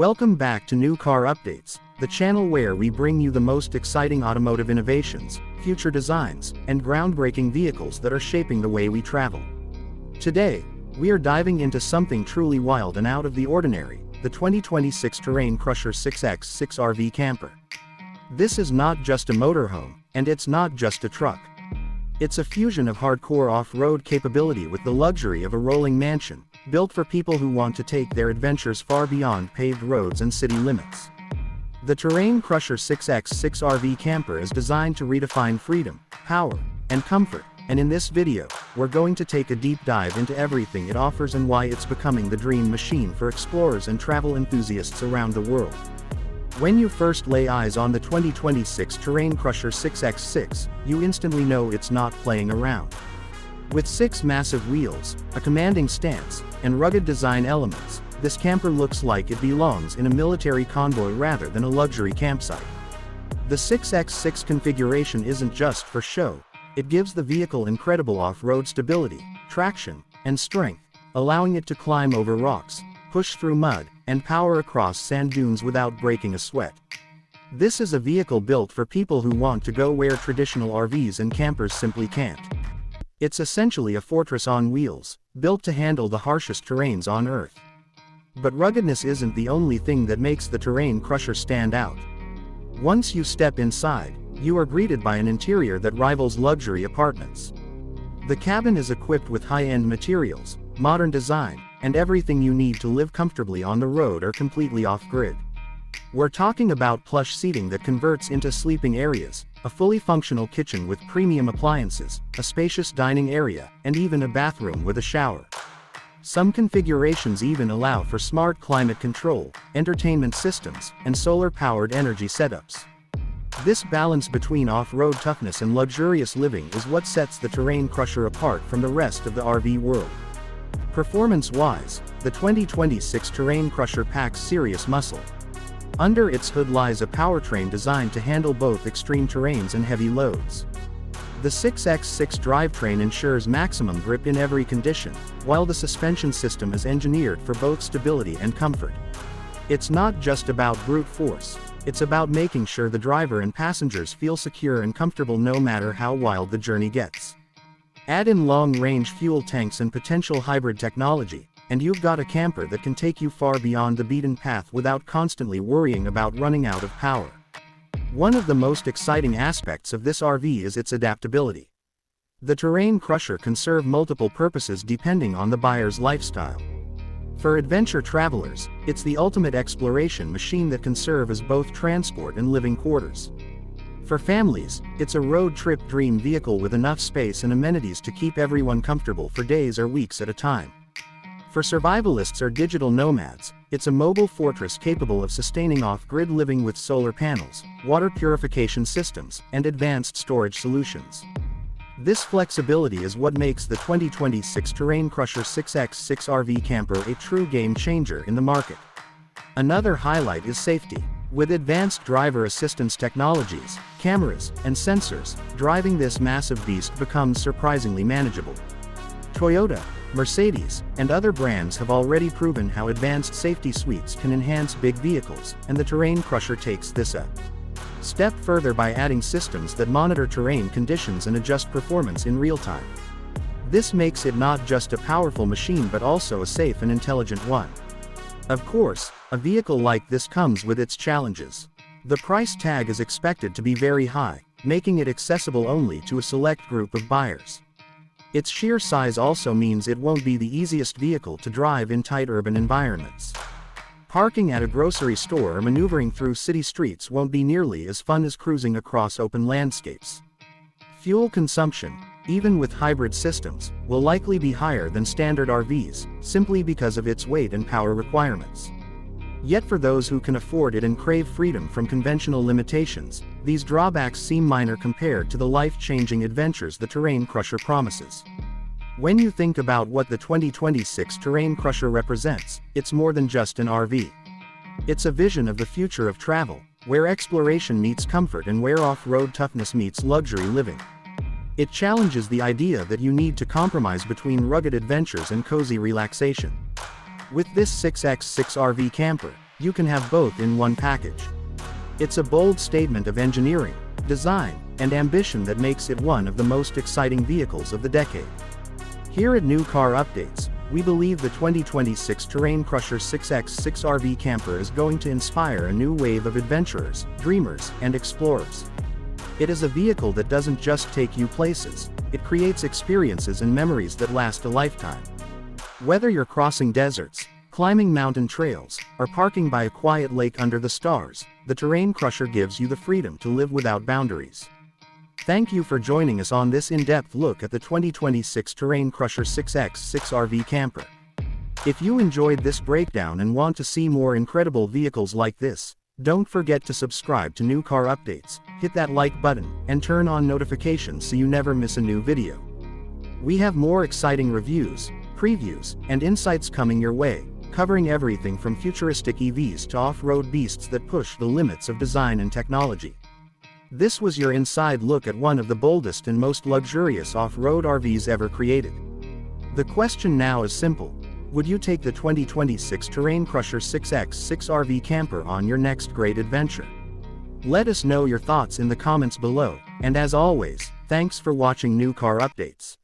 Welcome back to New Car Updates, the channel where we bring you the most exciting automotive innovations, future designs, and groundbreaking vehicles that are shaping the way we travel. Today, we are diving into something truly wild and out of the ordinary, the 2026 Terrain Crusher 6x6 RV Camper. This is not just a motorhome, and it's not just a truck. It's a fusion of hardcore off-road capability with the luxury of a rolling mansion, built for people who want to take their adventures far beyond paved roads and city limits. The Terrain Crusher 6x6 RV Camper is designed to redefine freedom, power, and comfort, and in this video, we're going to take a deep dive into everything it offers and why it's becoming the dream machine for explorers and travel enthusiasts around the world. When you first lay eyes on the 2026 Terrain Crusher 6x6, you instantly know it's not playing around. With 6 massive wheels, a commanding stance, and rugged design elements, this camper looks like it belongs in a military convoy rather than a luxury campsite. The 6x6 configuration isn't just for show, it gives the vehicle incredible off-road stability, traction, and strength, allowing it to climb over rocks, push through mud, and power across sand dunes without breaking a sweat. This is a vehicle built for people who want to go where traditional RVs and campers simply can't. It's essentially a fortress on wheels, built to handle the harshest terrains on Earth. But ruggedness isn't the only thing that makes the Terrain Crusher stand out. Once you step inside, you are greeted by an interior that rivals luxury apartments. The cabin is equipped with high-end materials, modern design, and everything you need to live comfortably on the road or completely off-grid. We're talking about plush seating that converts into sleeping areas, a fully functional kitchen with premium appliances, a spacious dining area, and even a bathroom with a shower. Some configurations even allow for smart climate control, entertainment systems, and solar-powered energy setups. This balance between off-road toughness and luxurious living is what sets the Terrain Crusher apart from the rest of the RV world. Performance-wise, the 2026 Terrain Crusher packs serious muscle. Under its hood lies a powertrain designed to handle both extreme terrains and heavy loads. The 6x6 drivetrain ensures maximum grip in every condition, while the suspension system is engineered for both stability and comfort. It's not just about brute force, it's about making sure the driver and passengers feel secure and comfortable no matter how wild the journey gets. Add in long-range fuel tanks and potential hybrid technology, and you've got a camper that can take you far beyond the beaten path without constantly worrying about running out of power. One of the most exciting aspects of this RV is its adaptability. The Terrain Crusher can serve multiple purposes depending on the buyer's lifestyle. For adventure travelers, it's the ultimate exploration machine that can serve as both transport and living quarters. For families, it's a road trip dream vehicle with enough space and amenities to keep everyone comfortable for days or weeks at a time. For survivalists or digital nomads, it's a mobile fortress capable of sustaining off-grid living with solar panels, water purification systems, and advanced storage solutions. This flexibility is what makes the 2026 Terrain Crusher 6x6 RV Camper a true game changer in the market. Another highlight is safety. With advanced driver assistance technologies, cameras, and sensors, driving this massive beast becomes surprisingly manageable. Toyota, Mercedes, and other brands have already proven how advanced safety suites can enhance big vehicles, and the Terrain Crusher takes this a step further by adding systems that monitor terrain conditions and adjust performance in real time. This makes it not just a powerful machine but also a safe and intelligent one. Of course, a vehicle like this comes with its challenges. The price tag is expected to be very high, making it accessible only to a select group of buyers. Its sheer size also means it won't be the easiest vehicle to drive in tight urban environments. Parking at a grocery store or maneuvering through city streets won't be nearly as fun as cruising across open landscapes. Fuel consumption, even with hybrid systems, will likely be higher than standard RVs, simply because of its weight and power requirements. Yet for those who can afford it and crave freedom from conventional limitations, these drawbacks seem minor compared to the life-changing adventures the Terrain Crusher promises. When you think about what the 2026 Terrain Crusher represents, it's more than just an RV. It's a vision of the future of travel, where exploration meets comfort and where off-road toughness meets luxury living. It challenges the idea that you need to compromise between rugged adventures and cozy relaxation. With this 6x6 RV camper, You can have both in one package. It's a bold statement of engineering, design, and ambition that makes it one of the most exciting vehicles of the decade. Here at New Car Updates, we believe the 2026 Terrain Crusher 6x6 RV camper is going to inspire a new wave of adventurers, dreamers, and explorers. It is a vehicle that doesn't just take you places, it creates experiences and memories that last a lifetime. Whether you're crossing deserts, climbing mountain trails, or parking by a quiet lake under the stars, the Terrain Crusher gives you the freedom to live without boundaries. Thank you for joining us on this in-depth look at the 2026 Terrain Crusher 6x6 RV camper. If you enjoyed this breakdown and want to see more incredible vehicles like this, don't forget to subscribe to New Car Updates, hit that like button, and turn on notifications so you never miss a new video. We have more exciting reviews, previews, and insights coming your way, covering everything from futuristic EVs to off-road beasts that push the limits of design and technology. This was your inside look at one of the boldest and most luxurious off-road RVs ever created. The question now is simple: would you take the 2026 Terrain Crusher 6x6 RV camper on your next great adventure? Let us know your thoughts in the comments below, and as always, thanks for watching New Car Updates.